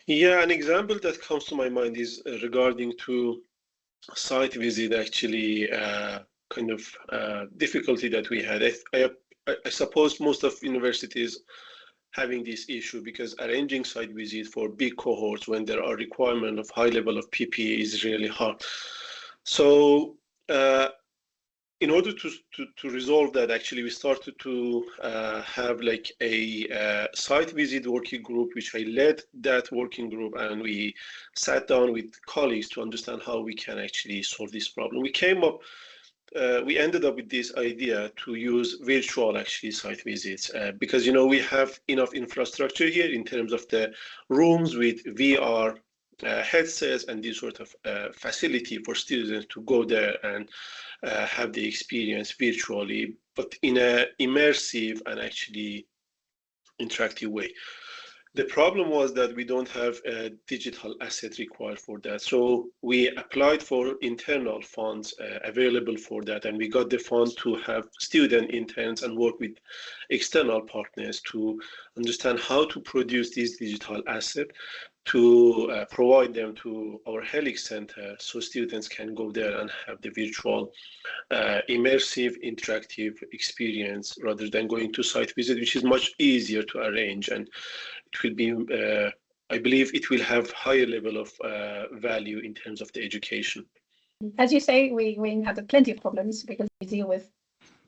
Yeah, an example that comes to my mind is regarding to site visit, actually, kind of difficulty that we had. I suppose most of universities having this issue because arranging site visit for big cohorts when there are requirement of high level of PPE is really hard. So uh, in order to resolve that, actually, we started to have like a site visit working group, which I led that working group, and we sat down with colleagues to understand how we can actually solve this problem. We ended up with this idea to use virtual actually site visits because we have enough infrastructure here in terms of the rooms with VR headsets and this sort of facility for students to go there and have the experience virtually, but in a immersive and actually interactive way. The problem was that we don't have a digital asset required for that. So we applied for internal funds available for that, and we got the funds to have student interns and work with external partners to understand how to produce this digital asset to provide them to our Helix Center so students can go there and have the virtual immersive interactive experience rather than going to site visit, which is much easier to arrange, and it will be I believe it will have higher level of value in terms of the education. As you say, we had plenty of problems because we deal with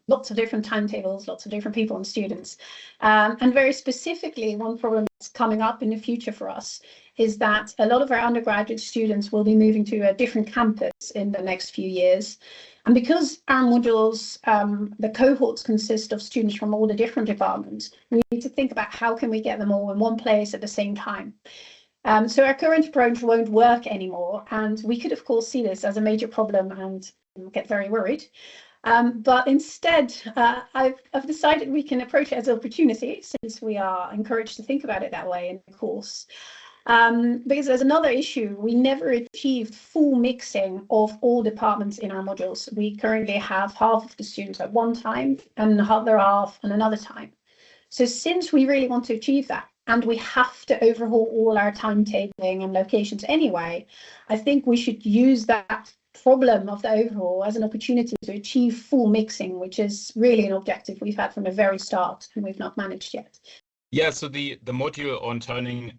lots of different timetables, lots of different people and students. And very specifically, one problem that's coming up in the future for us is that a lot of our undergraduate students will be moving to a different campus in the next few years. And because our modules, the cohorts consist of students from all the different departments, we need to think about how can we get them all in one place at the same time. So our current approach won't work anymore. And we could, of course, see this as a major problem and get very worried. But instead, I've decided we can approach it as an opportunity, since we are encouraged to think about it that way in the course. Because there's another issue. We never achieved full mixing of all departments in our modules. We currently have half of the students at one time and the other half at another time. So since we really want to achieve that, and we have to overhaul all our timetabling and locations anyway, I think we should use that problem of the overhaul as an opportunity to achieve full mixing, which is really an objective we've had from the very start and we've not managed yet. Yeah, so the module on turning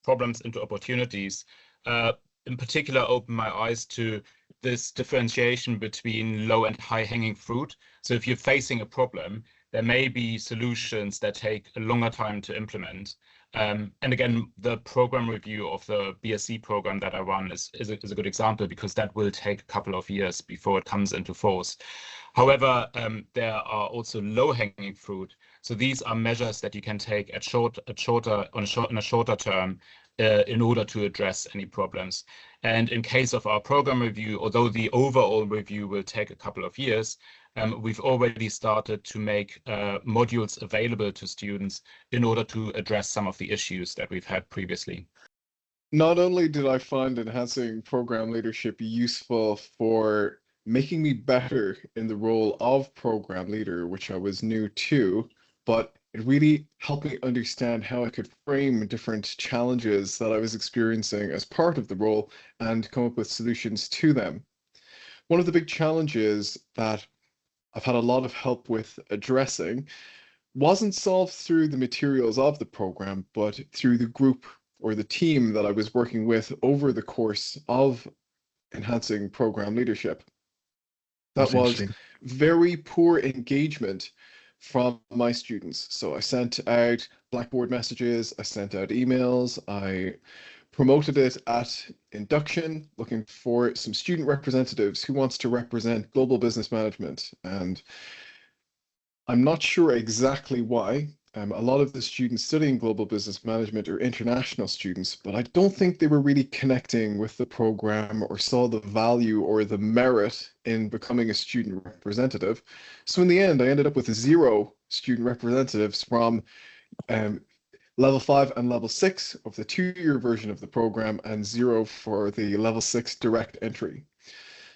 problems into opportunities in particular opened my eyes to this differentiation between low and high hanging fruit. So if you're facing a problem, there may be solutions that take a longer time to implement. And again, the program review of the BSc program that I run is a good example, because that will take a couple of years before it comes into force. However, there are also low-hanging fruit. So these are measures that you can take in a shorter term in order to address any problems. And in case of our program review, although the overall review will take a couple of years, we've already started to make modules available to students in order to address some of the issues that we've had previously. Not only did I find enhancing program leadership useful for making me better in the role of program leader, which I was new to, but it really helped me understand how I could frame different challenges that I was experiencing as part of the role and come up with solutions to them. One of the big challenges that I've had a lot of help with addressing wasn't solved through the materials of the program, but through the group or the team that I was working with over the course of enhancing program leadership. That was very poor engagement from my students. So I sent out Blackboard messages, I sent out emails, I promoted it at induction, looking for some student representatives who wants to represent global business management. And I'm not sure exactly why. A lot of the students studying global business management are international students, but I don't think they were really connecting with the program or saw the value or the merit in becoming a student representative. So in the end, I ended up with 0 student representatives from level 5 and level 6 of the 2-year version of the program, and 0 for the level 6 direct entry.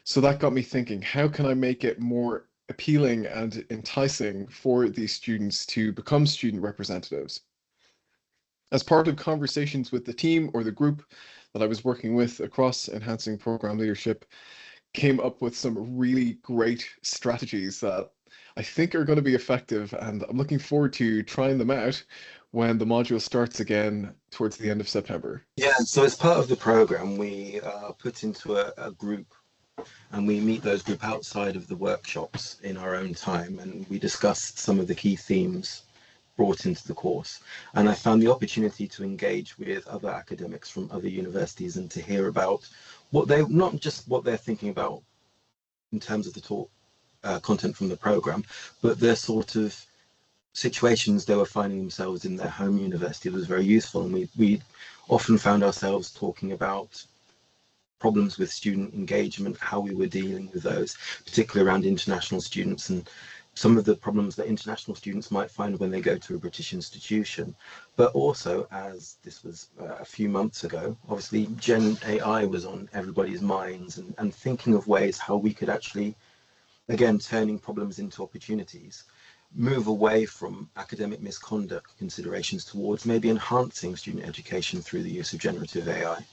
So that got me thinking, how can I make it more appealing and enticing for these students to become student representatives? As part of conversations with the team or the group that I was working with across Enhancing Program Leadership, came up with some really great strategies that I think are going to be effective, and I'm looking forward to trying them out when the module starts again towards the end of September. Yeah, so as part of the program, we are put into a group, and we meet those group outside of the workshops in our own time, and we discuss some of the key themes brought into the course. And I found the opportunity to engage with other academics from other universities and to hear about what they, not just what they're thinking about in terms of the talk content from the program, but their sort of situations they were finding themselves in their home university. It was very useful, and we often found ourselves talking about problems with student engagement, how we were dealing with those, particularly around international students and some of the problems that international students might find when they go to a British institution. But also, as this was a few months ago, obviously Gen AI was on everybody's minds, and thinking of ways how we could actually, again, turning problems into opportunities, move away from academic misconduct considerations towards maybe enhancing student education through the use of generative AI.